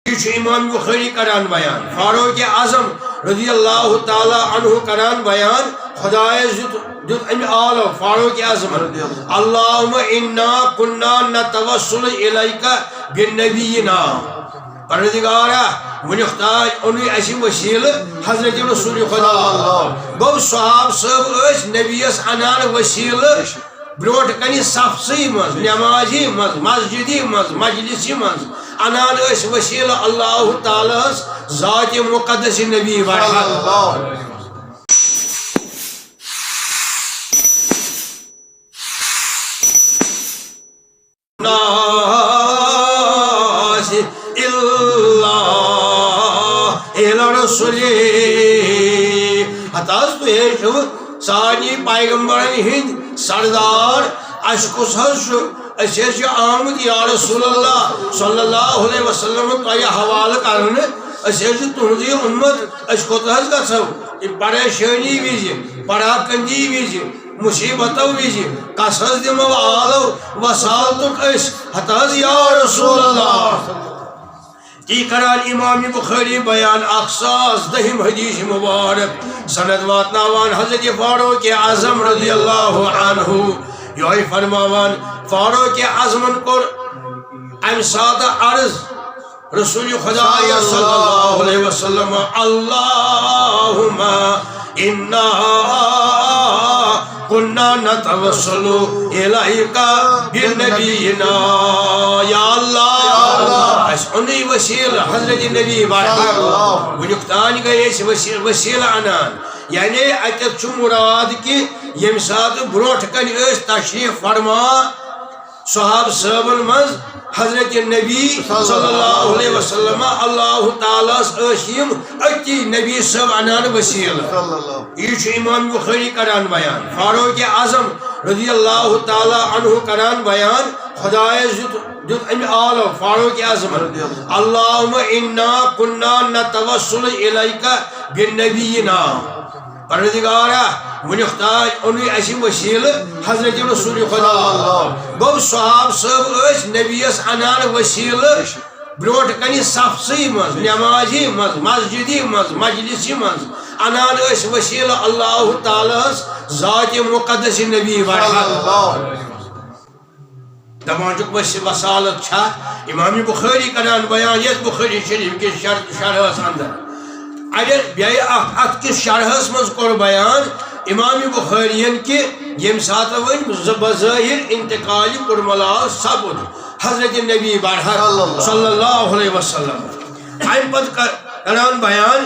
یہ امام بخاری کران بیان فاروق اعظم رضی اللہ تعالی عنہ کران بیان خدای دیت ام آلو فاروق اعظم اللہم انا کنا نتوسل الیک بالنبینا پروردگارا ونختار انوی اسی وسیل حضرت رسول خدا گو صحاب صاحب اس نبی اس انان وسیل بروٹ کنی صفسی مز نمازی مز مسجدی مز مجلسی مز انان اس وسیل اللہ تعالی ذات مقدس نبی برحق رسولی حتاز تو ہے سانی پیغمبرن ہند سردار اشکس حض آمد یا رسول اللہ صلی اللہ علیہ وسلم تو یہ حوالہ کرنے تہذی امت کت حض گھو پریشانی وز پراکندی وز مصیبتوں وز کس حض دمو آلو وسالتک حتاز یا رسول اللہ تی کران امام بخاری بیان اقصاص دہم حدیث مبارک سند واتناوان حضرت فاروق اعظم رضی اللہ عنہ یہ فرماوان فاروق اعظمن کور ام سادہ عرض رسول خدا صلی اللہ علیہ وسلم اللہم انا كنا نتوسل إليك بنبينا يا الله أسألني وسيلة حضرت النبي بارك ونكتاني كيس وسيلة عنان يعني أتت مراد كي يمساد بروت كان تشريف فرما صحاب صحابن مز حضرت النبی صلی اللہ علیہ وسلم اللہ تعالیٰ اسیم اتی نبی صاحب عنان وسیل یہ امام بخاری کران بیان فاروق اعظم رضی اللہ تعالیٰ عنہ کران بیان خدای دیت ام آلو فاروق اعظم اللہم انا کنا نتوسل الیک بالنبینا پروردگارا ونختار انوی اسی وسیل حضرت رسول خدا گو صحاب صاحب اس نبی اس انان وسیل بروٹ کنی صفسی مز نمازی مز مسجدی مز مجلسی مز انان اس وسیل اللہ تعالی ذات مقدس نبی برحق دمانچک وسالت چھا امام بخاری کران بیان یس بخاری شریف کے شرح اندر اگر بیائی ات کس شرحس مز کور بیان امام بخارین کے یم سات ون بظاہر انتقال کرملال سبد حضرت نبی برحق صلی اللہ علیہ وسلم ام پت کران بیان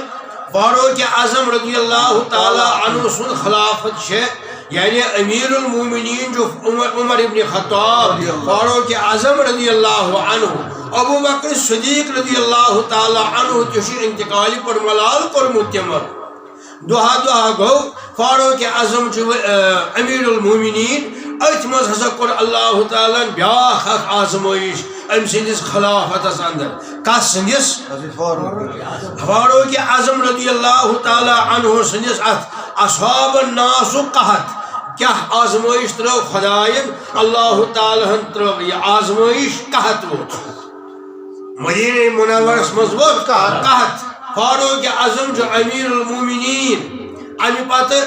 فاروق اعظم رضی اللہ تعالی عنہ سن خلافت شے یعنی امیر المومنین جو عمر ابن خطاب فاروق اعظم رضی اللہ عنہ ابو بکر صدیق رضی اللہ تعالی عنہ تشیر انتقالی پر ملال کر متمر دوہا گو فاروق اعظم امیر المومنین ات مز ہسا کر اللہ تعالیٰ بیاخ آزمائش ام سندس خلافت اندر کس سندس فاروق اعظم رضی اللہ تعالی عنہ سندس اصحاب الناس قحط کیا آزمائش ترو خدائن اللہ تعالیٰ ترو یہ آزمائش قحط ووت مدینہ منورس مز ووت قحط فاروق اعظم جو امیر المومنین امی پتہ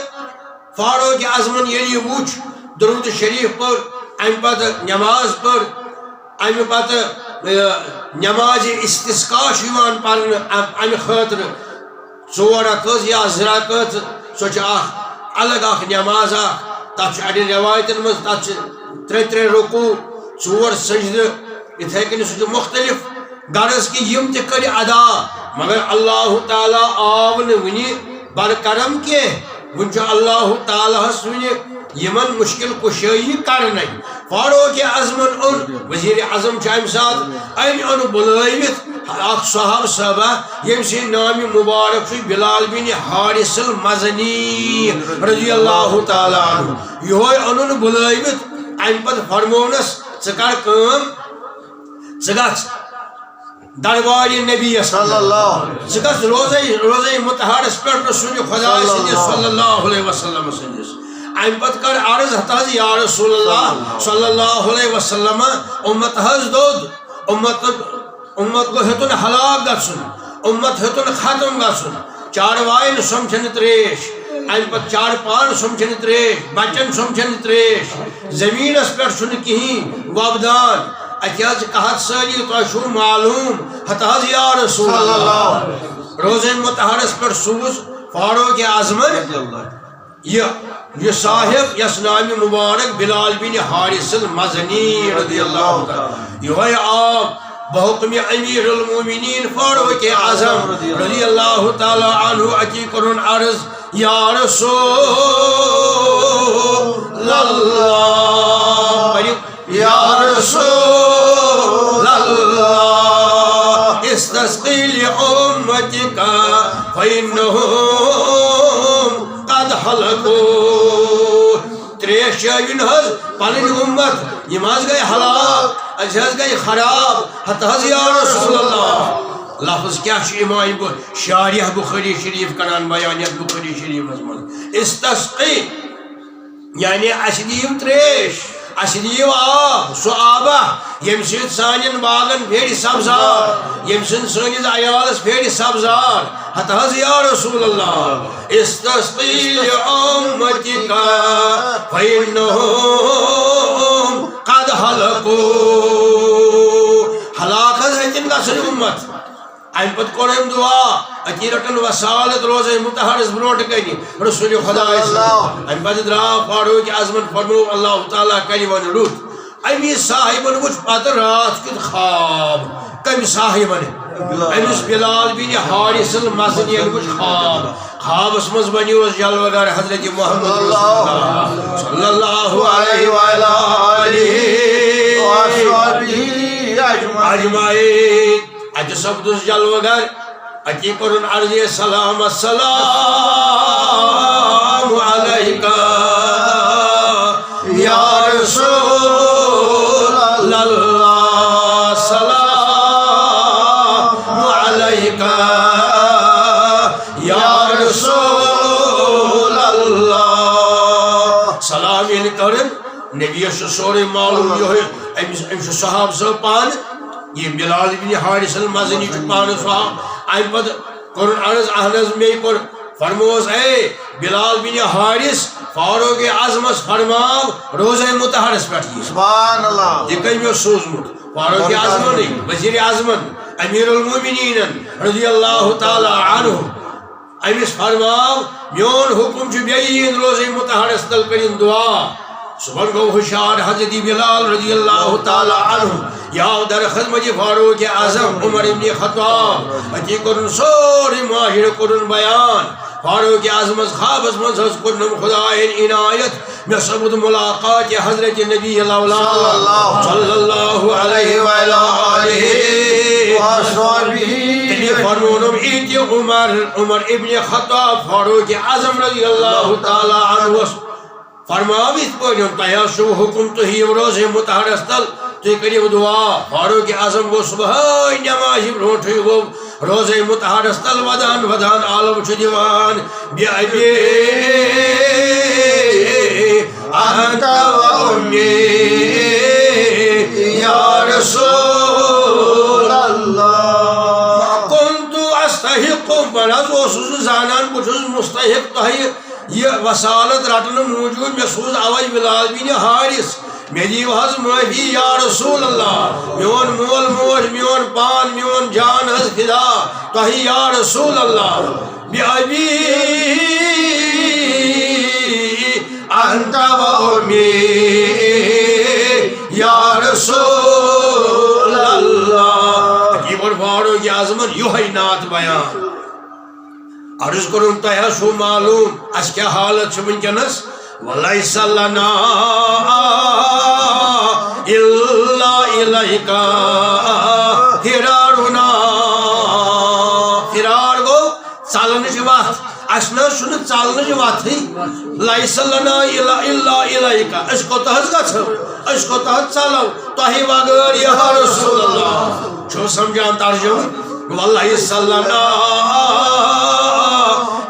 فاروق اعظمن یلی وچ درود شریف پر امی پتہ نماز پر امی پتہ نماز استسقاء شیوان پرن امی خاطر ژور رکعت یا زٕ رکعت سو الگ اخ نماز اخ تب اڑ روایتن مز تب ترے رکوع ژور سجدہ اتھے کن سہ مختلف غرض کہ یم تہ کر ادا مگر اللہ تعالیٰ آو ونی برکرم کی ون اللہ تعالیٰ ون یمن مشکل کشائی کرنے فاروق اعظمن اون وزیر اعظم ام سات ان بلائیت اخ صحاب صحابہ یم سی نام مبارک بلال بن حارث المزنی رضی اللہ تعالیٰ عنہ یہ ان بلائیت ام پتہ فرمونس ثر کم ثھ دربار نبی صلی اللہ روزہ متحرس پر رسول خدا صلی اللہ علیہ وسلم سندس ام پت کر عرض حتاز یا رسول اللہ صلی اللہ علیہ وسلم امت حض دود امت امت کو ہتن ہلاک گژھن امت ہتن ختم گژھن چاروائن سمجھن تریش ام پت چار پان سمجھن تریش بچن سمجھن تریش زمینس پہ کہین وبدان اتہ کہت ساری تہ معلوم حتہ یا رسول اللہ روزہ مطہرس پہ سوز فاروق اعظمن یہ صاحب یس نام مبارک بلال بن حارث المزنی رضی اللہ تعالی یہ آب بحکم امیر المومنین فاروق اعظم رضی اللہ تعالی عنہ اتی کرن عرض یا رسول اللہ یا رسول اللہ استسقی لأمتک فإنہم قد حلقوا تریش جاوین حض پنن امت یم حض گئی ہلاک حض گئی خراب حتی حض یا رسول اللہ لفظ کیا امام شارح بخاری شریف کران بیانیت بخاری شریف مضمون استسقی یعنی اسدیو تریش اسدیو آب سو آبہ یم سید سانین بالن پھیڑ سبزار یم سن سنیز عیالس پھیڑ سبزار حتی حض یا رسول اللہ استسقی لأمتک فإنہم قد حلقوا ہلاک حض ہتن گژھن امت ام پت کورم دعا اتی رٹن وسالت روزہ مطہرس برونٹ کنی رسول خدا ام پت درا فاروق اعظمن فرمو اللہ تعالیٰ کری ون رت امی صاحبن وچ پتہ رات کت خواب کم صاحبن امس بلال بن حارث المزنی وچ خوابس مز بنیوس جلوگر حضرت محمد رسول اللہ صلی اللہ علیہ وآلہ اجمعین اتہ سپدس جلوگر اتی کرن عرض سلام السلام علیکہ یا رسول اللہ سلام علیکہ یا رسول اللہ سلام یعنی کرن نبی سورے معلوم یہ امس صحاب صاحب پان یہ بلال بن حارث المزنی پان صحاب ام پت کرن عرض اہنز میں کر فرموس اے بلال بن حارث فاروق اعظمس فرماو روزہ مطہرس پہ سبحان اللہ یہ کمی سوزمت فاروق اعظمن وزیر اعظمن امیر المومنین رضی اللہ تعالی عنہ امس فرماو میون حکم بیین روزہ مطہرس تل کرین دعا صبح گو ہوشیار حضرت بلال رضی اللہ تعالی عنہ یا در خدمت فاروق اعظم عمر ابن خطاب اتی کرن سوری ماہر کرن بیان فاروق اعظم خوابس مز کرنم خدائن عنایت میں سبد ملاقات حضرت نبی الاولا صلی اللہ علیہ وآلہ تنی فرمونم ایتی عمر ابن خطاب فاروق اعظم رضی اللہ تعالی عنہ فرماویت پوچھن تہیا سو حکم تو ہی روزہ مطہرس تل تو کریو دعا فاروق اعظم گو صبح نماز برونٹ گو روزہ مطہرس تل ودان ودان عالم چھ دیوان بی ابی انت و امی یا رسول اللہ کنت استحق بناز وسوز زانان بچوز مستحق تہی یہ وسالت رٹن موجود میں سوز آواز بلال بن حارث میں دیو حض معافی یا رسول اللہ میون مول موج میون پان میون جان حض فدا تہی یا رسول اللہ بی ابی انت و امی یا رسول اللہ حکیم اور فاروق اعظمن یوہی نات بیان عرض کرن تہ سو معلوم اس کیا حالت ونکس ولیس لنا الا الیک فرارنا فرار گو چلنچ وت اس چھ چلنچ وت لیس لنا الا الیک اس کوت گھو اس کوت چلو تہ بغیر یا رسول اللہ چھو سمجھان ترجمہ ولیس لنا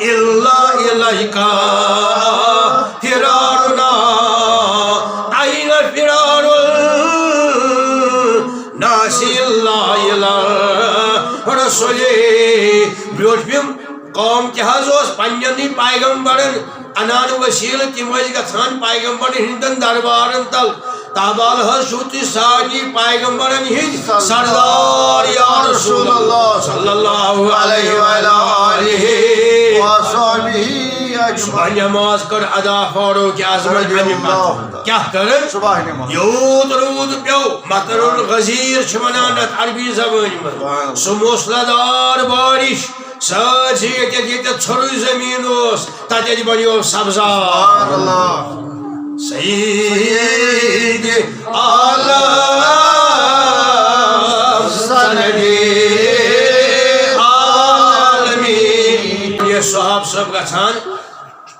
الا الیک فرارنا این فرار الناس الا الیک رسولی بروٹم قوم تہذ پننی پیغمبرن انان وسیل تم گھان پیغمبر ہندن دربارن تل تابال حض ساری پیغمبرن ہند سردار یا رسول اللہ صلی اللہ علیہ وآلہ صبح نماز کر ادا فاروق اعظم کیا کرن یوت رود پیو مطر الغزیر ونان عربی زبان من سہ موسلادار بارش سٲرسٕے ییٚتٮ۪تھ ژھوٚرُے زٔمیٖن اوس تَتٮ۪تھ بنیو سبزار سید عالم سندِ عالمین یہ صحاب صاحب گژھان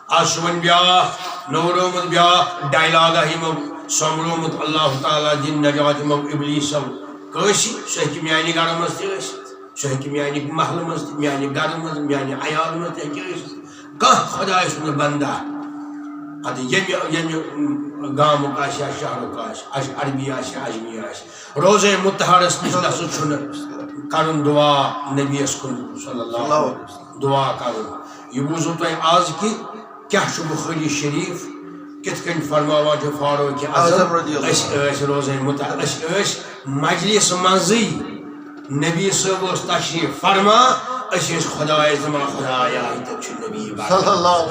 آز چھُ وۄنۍ بیٛاکھ نوٚورومُت بیٛاکھ ڈایلاگا یِمو سوٚمبرومُت اللہ تعالیٰ دِن نجات یِمو اِبلیٖسو کٲنٛسہِ سُہ ہیٚکہِ میٛانہِ گرٕ منٛز تہِ ٲسِتھ سُہ ہیٚکہِ میٛانہِ محلہٕ منٛز تہِ میٛانہِ گرٕ منٛز میٛانہِ عیال منٛز تہِ ہیٚکہِ ٲسِتھ کانٛہہ خۄداے سُنٛد بنٛدہ ادٕ ییٚمہِ گامُک آسہِ یا شہرُک آسہِ عربی آسہِ اجمی آسہِ روزے متحرس نِش گژھُن چھُنہٕ کرُن دعا نبیَس کُن صلی اللہ علیہ وسلم دعا کرُن یہ بوٗزوٕ تۄہہِ آز کہِ کیٛاہ چھُ بُخٲری شریٖف کِتھ کٔنۍ فرماوان چھُ فاروق اعظم أسۍ ٲسۍ روزے متحرس أسۍ ٲسۍ مجلس منٛزٕے نبی صٲب اوس تشریٖف فرما أسۍ ٲسۍ خۄدایَس دَپان خۄدایا تَتہِ چھُ نبی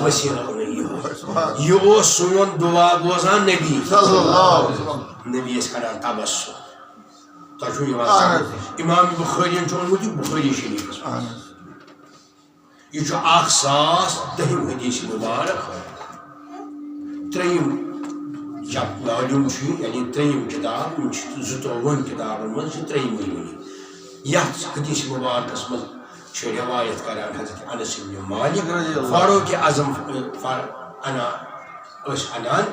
وسیٖلہٕ یہِ اوس سون دعا بوزان نبی نبی ٲسۍ کران تبسم تۄہہِ چھُو یِوان امام بخٲریَن چھُ اوٚنمُت یہِ بخٲری شریٖفَس منٛز یہ 1010 حدیث مبارک ترٛیٚیِم والیوم یعنی ترٛیٚیِم کتاب یم 52 کتابن منٛز چھِ ترٛیٚیِمٕے ؤنِتھ یتھ حدیث مبارکس منٛز چھِ روایت کران حضرت انس بن مالک فاروق اعظم انان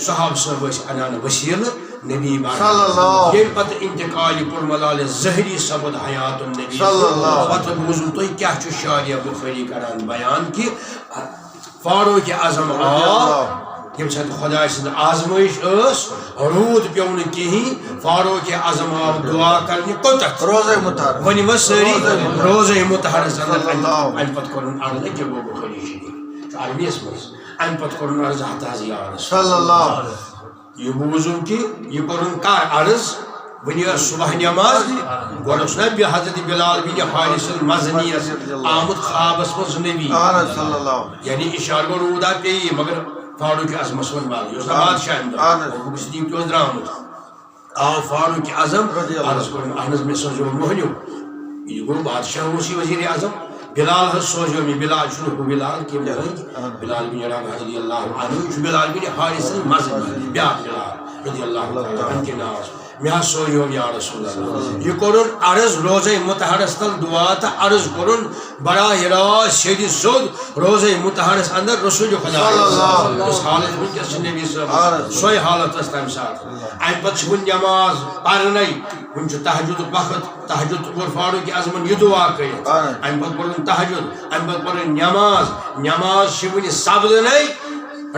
صحاب صاحب انان وسیلہ نبی ییٚمہِ پتہٕ انتقال کوٚر ملال ظہری سپد حیات النبی پتہٕ بوٗزوٕ تُہۍ کیٛاہ چھُ شاریہ بخاری کران بیان کہِ فاروق اعظم آو ییٚمہِ ساتہٕ خۄداے سٕنٛز آزمٲیش ٲس روٗد پیوٚو نہٕ کِہیٖنۍ فاروق اعظم آو دعا کرنہِ کوٚتتھ ؤنِو حظ سٲری روزے متحرس اندر امہِ پتہٕ کوٚرُن عرض أکیاہ گوٚو بخاری شریٖف چھُ عربیَس منٛز امہِ پتہٕ کوٚرُن عرض ہتہٕ حظ یا رسول اللہ یہ بوٗزوٕ کہِ یہِ کوٚرُن کر عرض وۄنۍ ٲس صبح نٮ۪ماز گۄڈٕ اوس نا حضرت بلال بن حارث المزنی آمُت خوابس منٛز نبی یعنی اشارٕ گوٚو روٗدا پیٚیہِ مگر فاروق اعظمس ووٚن بل یہِ اوس نا بادشاہ امہِ صدیٖق تہِ اوس درٛامُت آو فاروق اعظم عرض کوٚرُن اہن حظ مےٚ سوزیو مۄہنیوٗ یہِ گوٚو بادشاہ اوس یہِ وزیٖرِ اعظم بلال حظ سوزیو مےٚ بلال چھُنہٕ ہُہ بلال کینٛہہ مٔہنٛدۍ بلال بن رباح رضی اللہ عنہ یہِ چھُ بلال بن حارث المزنی بیٛاکھ بلال رضی اللہ تعالیٰ عنہ کہِ ناو مےٚ حظ سوزیو یا رسول اللہ یہِ کوٚرُن عرض روزے متحرس تل دعا تہٕ عرض کوٚرُن براہ راست سیٚدِ سیوٚد روزے متحرس اندر رسول خدا یۄس حالت وٕنکیٚس چھِ نبی صٲب سۄے حالت ٲس تمہِ ساتہٕ امہِ پتہٕ چھِ وٕنہِ نٮ۪ماز پرنے وٕنہِ چھُ تہجدُک وقت تہجد کوٚر فاروق اعظمن یہِ دعا کٔرِتھ امہِ پتہٕ پوٚرُن تہجد امہِ پتہٕ پٔرٕن نٮ۪ماز چھِ وٕنہِ سپدٕنے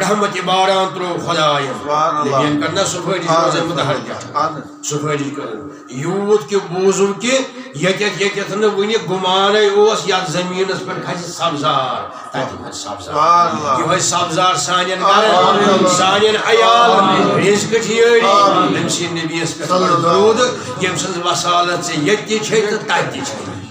رحمت باران ترو خداین کرنا سفٲرِش روزے متحرس سفٲرِش کرن یوٗت کہِ بوٗزُم کہِ ییٚتٮ۪تھ نہٕ وٕنہِ گُمانے اوس یتھ زٔمیٖنس پٮ۪ٹھ کھسہِ سبزار تتہِ کھسہِ سبزار یِہوٚے سبزار سانٮ۪ن گرن سانٮ۪ن عیالن رِزقہٕ ٹھیٲری أمۍ سٕنٛدِ نبیَس پٮ۪ٹھ پڑھ درود ییٚمہِ سٕنٛز وصالت ژےٚ ییٚتہِ تہِ چھے تہٕ تتہِ تہِ چھے